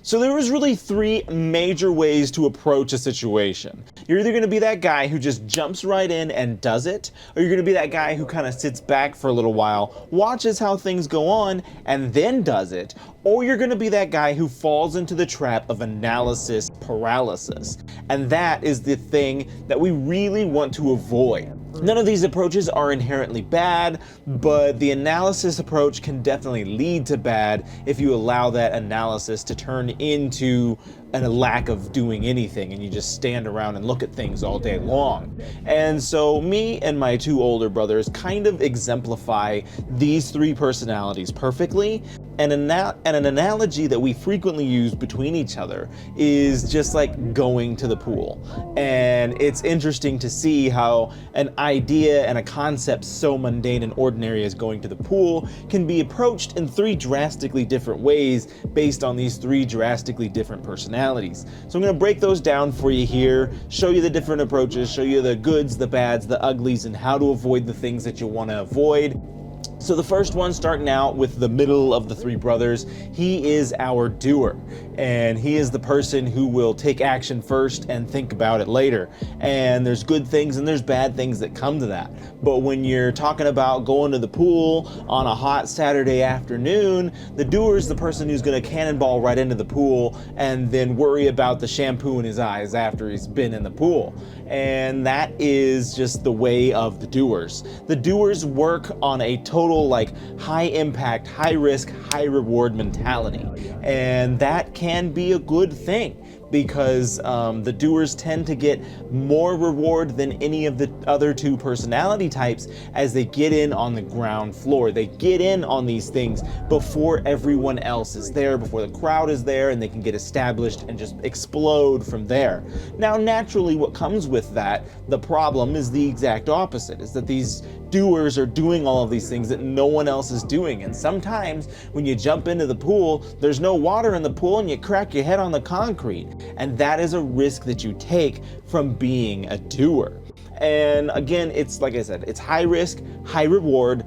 So there was really three major ways to approach a situation. You're either going to be that guy who just jumps right in and does it, or you're going to be that guy who kind of sits back for a little while, watches how things go on, and then does it, or you're going to be that guy who falls into the trap of analysis paralysis. And that is the thing that we really want to avoid. None of these approaches are inherently bad, but the analysis approach can definitely lead to bad if you allow that analysis to turn into a lack of doing anything and you just stand around and look at things all day long. And so me and my two older brothers kind of exemplify these three personalities perfectly. And an analogy that we frequently use between each other is just like going to the pool. And it's interesting to see how an idea and a concept so mundane and ordinary as going to the pool can be approached in three drastically different ways based on these three drastically different personalities. So I'm going to break those down for you here, show you the different approaches, show you the goods, the bads, the uglies, and how to avoid the things that you want to avoid. So the first one, starting out with the middle of the three brothers, he is our doer, and he is the person who will take action first and think about it later. And there's good things and there's bad things that come to that. But when you're talking about going to the pool on a hot Saturday afternoon, the doer is the person who's going to cannonball right into the pool and then worry about the shampoo in his eyes after he's been in the pool. And that is just the way of the doers. The doers work on a total like high impact, high risk, high reward mentality. And that can be a good thing because the doers tend to get more reward than any of the other two personality types as they get in on the ground floor. They get in on these things before everyone else is there, before the crowd is there, and they can get established and just explode from there. Now, naturally, what comes with that, the problem is the exact opposite, is that these doers are doing all of these things that no one else is doing. And sometimes when you jump into the pool, there's no water in the pool and you crack your head on the concrete. And that is a risk that you take from being a doer. And again, it's like I said, it's high risk, high reward.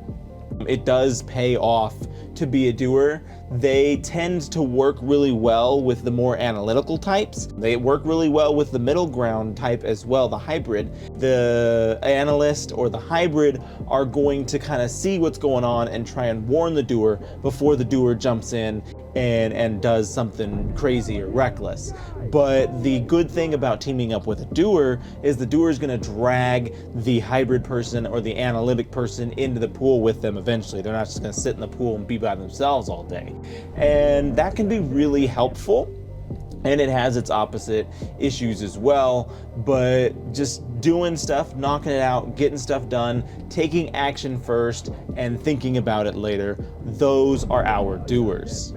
It does pay off to be a doer. They tend to work really well with the more analytical types. They work really well with the middle ground type as well, the hybrid. The analyst or the hybrid are going to kind of see what's going on and try and warn the doer before the doer jumps in and does something crazy or reckless. But the good thing about teaming up with a doer is the doer is going to drag the hybrid person or the analytic person into the pool with them eventually. They're not just going to sit in the pool and be by themselves all day. And that can be really helpful. And it has its opposite issues as well, but just doing stuff, knocking it out, getting stuff done, taking action first, and thinking about it later, those are our doers.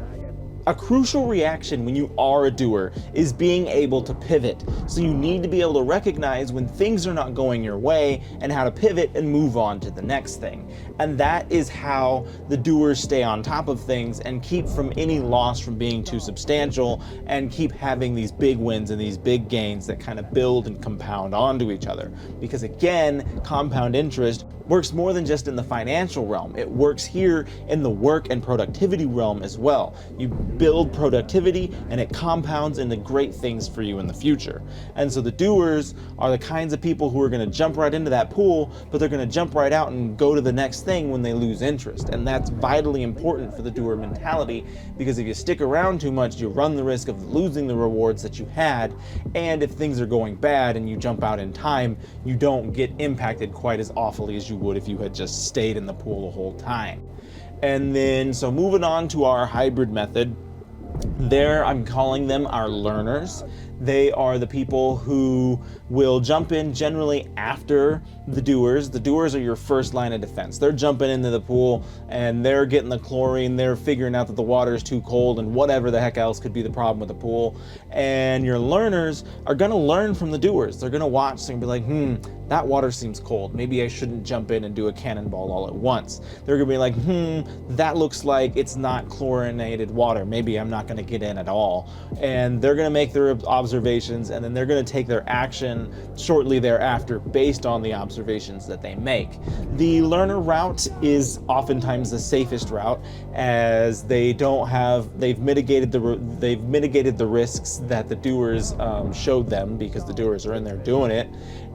A crucial reaction when you are a doer is being able to pivot. So you need to be able to recognize when things are not going your way and how to pivot and move on to the next thing. And that is how the doers stay on top of things and keep from any loss from being too substantial and keep having these big wins and these big gains that kind of build and compound onto each other. Because again, compound interest works more than just in the financial realm. It works here in the work and productivity realm as well. You build productivity and it compounds into great things for you in the future. And so the doers are the kinds of people who are going to jump right into that pool, but they're going to jump right out and go to the next thing when they lose interest. And that's vitally important for the doer mentality, because if you stick around too much, you run the risk of losing the rewards that you had. And if things are going bad and you jump out in time, you don't get impacted quite as awfully as you would if you had just stayed in the pool the whole time. And then, so moving on to our hybrid method, there I'm calling them our learners. They are the people who will jump in generally after the doers. The doers are your first line of defense. They're jumping into the pool and they're getting the chlorine. They're figuring out that the water is too cold and whatever the heck else could be the problem with the pool. And your learners are going to learn from the doers. They're going to watch and be like, that water seems cold. Maybe I shouldn't jump in and do a cannonball all at once. They're going to be like, that looks like it's not chlorinated water. Maybe I'm not going to get in at all. And they're going to make their observations observations, and then they're going to take their action shortly thereafter based on the observations that they make. The learner route is oftentimes the safest route, as they've mitigated the risks that the doers showed them, because the doers are in there doing it,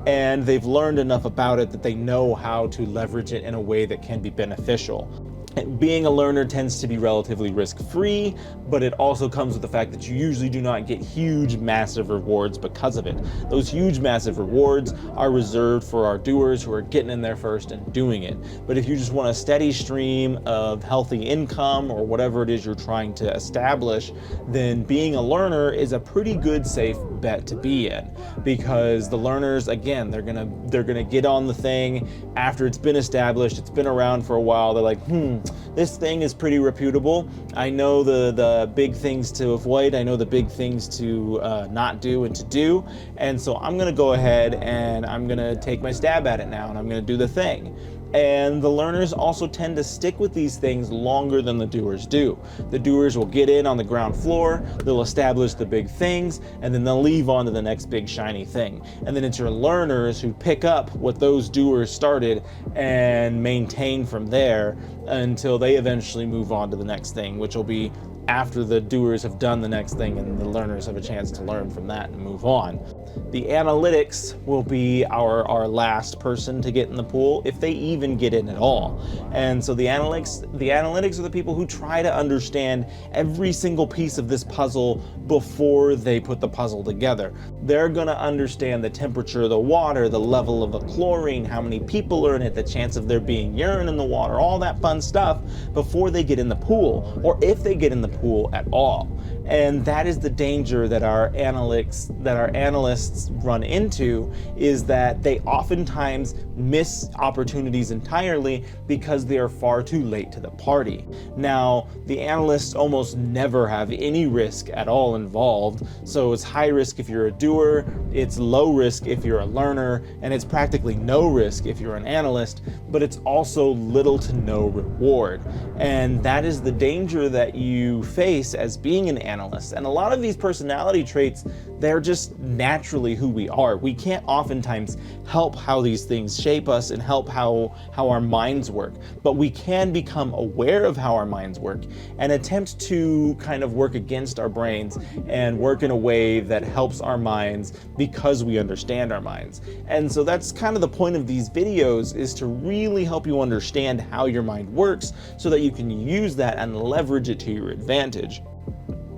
and they've learned enough about it that they know how to leverage it in a way that can be beneficial. Being a learner tends to be relatively risk-free, but it also comes with the fact that you usually do not get huge, massive rewards because of it. Those huge, massive rewards are reserved for our doers who are getting in there first and doing it. But if you just want a steady stream of healthy income or whatever it is you're trying to establish, then being a learner is a pretty good, safe bet to be in, because the learners, again, they're gonna get on the thing after it's been established, it's been around for a while. They're like, this thing is pretty reputable. I know the big things to avoid. I know the big things to not do and to do. And so I'm going to go ahead and I'm going to take my stab at it now, and I'm going to do the thing. And the learners also tend to stick with these things longer than the doers do. The doers will get in on the ground floor, they'll establish the big things, and then they'll leave on to the next big shiny thing. And then it's your learners who pick up what those doers started and maintain from there until they eventually move on to the next thing, which will be after the doers have done the next thing and the learners have a chance to learn from that and move on. The analytics will be our last person to get in the pool, if they even get in at all. And so the analytics are the people who try to understand every single piece of this puzzle before they put the puzzle together. They're going to understand the temperature of the water, the level of the chlorine, how many people are in it, the chance of there being urine in the water, all that fun stuff before they get in the pool, or if they get in the pool at all. And that is the danger that our analysts run into, is that they oftentimes miss opportunities entirely because they are far too late to the party. Now, the analysts almost never have any risk at all involved, so it's high risk if you're a doer, it's low risk if you're a learner, and it's practically no risk if you're an analyst, but it's also little to no reward. And that is the danger that you face as being an analyst. And a lot of these personality traits, they're just naturally who we are. We can't oftentimes help how these things shape us and help how our minds work, but we can become aware of how our minds work and attempt to kind of work against our brains and work in a way that helps our minds because we understand our minds. And so that's kind of the point of these videos, is to really help you understand how your mind works so that you can use that and leverage it to your advantage.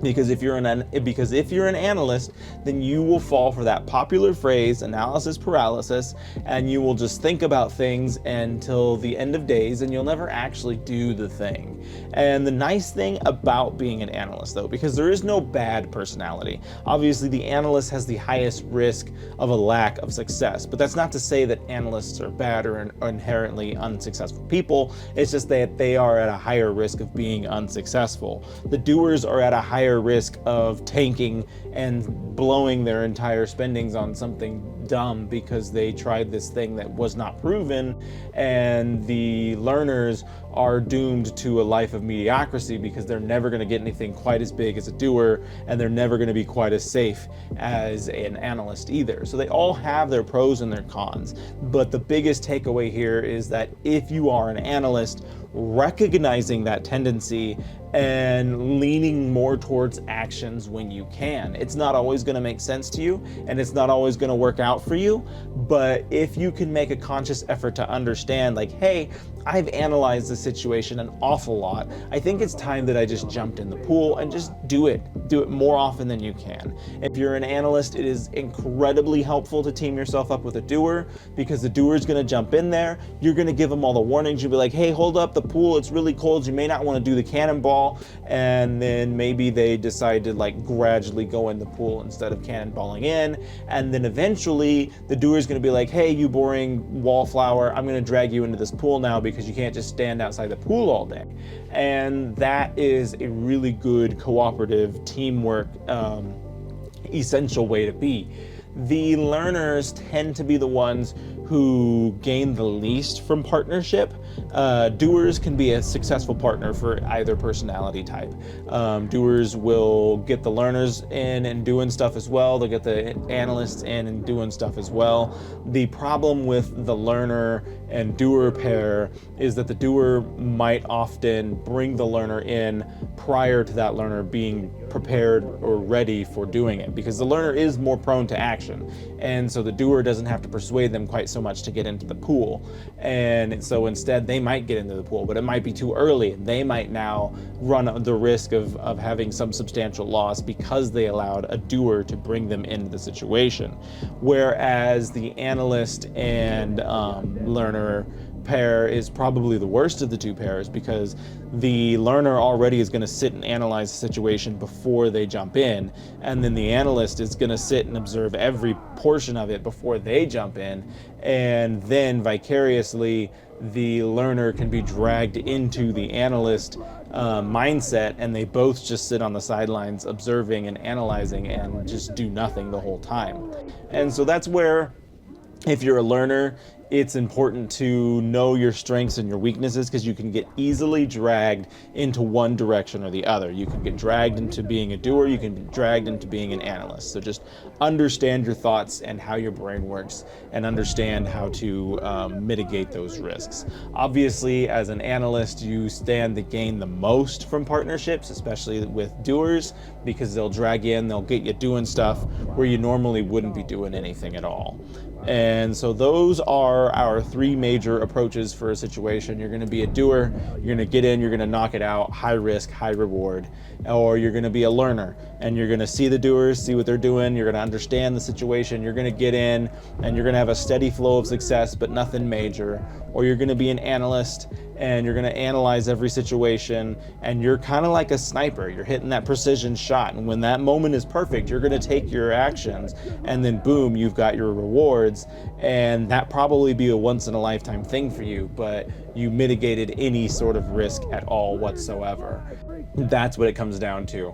Because if you're an analyst, then you will fall for that popular phrase, analysis paralysis, and you will just think about things until the end of days, and you'll never actually do the thing. And the nice thing about being an analyst, though, because there is no bad personality. Obviously, the analyst has the highest risk of a lack of success, but that's not to say that analysts are bad or inherently unsuccessful people. It's just that they are at a higher risk of being unsuccessful. The doers are at a higher risk of tanking and blowing their entire spendings on something dumb because they tried this thing that was not proven, and the learners are doomed to a life of mediocrity because they're never going to get anything quite as big as a doer, and they're never going to be quite as safe as an analyst either. So they all have their pros and their cons, but the biggest takeaway here is that if you are an analyst, recognizing that tendency and leaning more towards actions when you can. It's not always going to make sense to you, and it's not always going to work out for you, but if you can make a conscious effort to understand, like, hey, I've analyzed the situation an awful lot. I think it's time that I just jumped in the pool, and just do it more often than you can. If you're an analyst, it is incredibly helpful to team yourself up with a doer, because the doer is going to jump in there. You're going to give them all the warnings. You'll be like, hey, hold up, the pool, it's really cold. You may not want to do the cannonball. And then maybe they decide to like gradually go in the pool instead of cannonballing in. And then eventually the doer is going to be like, hey, you boring wallflower, I'm going to drag you into this pool now because you can't just stand outside the pool all day. And that is a really good cooperative teamwork essential way to be. the learners tend to be the ones who gain the least from partnership. Doers can be a successful partner for either personality type. Doers will get the learners in and doing stuff as well. They'll get the analysts in and doing stuff as well. The problem with the learner and doer pair is that the doer might often bring the learner in prior to that learner being prepared or ready for doing it, because the learner is more prone to action, and so the doer doesn't have to persuade them quite so much to get into the pool. And so instead they might get into the pool, but it might be too early, and they might now run the risk of having some substantial loss because they allowed a doer to bring them into the situation. Whereas the analyst and learner pair is probably the worst of the two pairs, because the learner already is going to sit and analyze the situation before they jump in, and then the analyst is going to sit and observe every portion of it before they jump in, and then vicariously the learner can be dragged into the analyst mindset, and they both just sit on the sidelines observing and analyzing and just do nothing the whole time. And so that's where, if you're a learner, it's important to know your strengths and your weaknesses, because you can get easily dragged into one direction or the other. You can get dragged into being a doer, you can be dragged into being an analyst. So just understand your thoughts and how your brain works, and understand how to mitigate those risks. Obviously, as an analyst, you stand to gain the most from partnerships, especially with doers, because they'll drag you in, they'll get you doing stuff where you normally wouldn't be doing anything at all. And so those are our three major approaches for a situation. You're going to be a doer, you're going to get in, you're going to knock it out, high risk, high reward. Or you're going to be a learner, and you're going to see the doers, see what they're doing, you're going to understand the situation, you're going to get in, and you're going to have a steady flow of success, but nothing major. Or you're going to be an analyst, and you're going to analyze every situation, and you're kind of like a sniper. You're hitting that precision shot, and when that moment is perfect, you're going to take your actions, and then boom, you've got your rewards. And that probably be a once-in-a-lifetime thing for you, but you mitigated any sort of risk at all whatsoever. That's what it comes down to.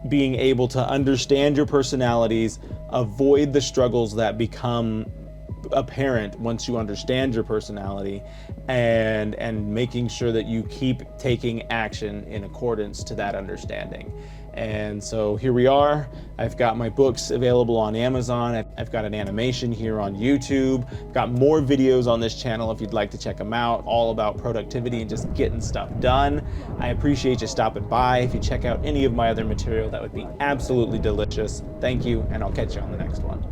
Being able to understand your personalities, avoid the struggles that become apparent once you understand your personality, and making sure that you keep taking action in accordance to that understanding. And so here we are. I've got my books available on Amazon. I've got an animation here on YouTube. I've got more videos on this channel if you'd like to check them out, all about productivity and just getting stuff done. I appreciate you stopping by. If you check out any of my other material, that would be absolutely delicious. Thank you, and I'll catch you on the next one.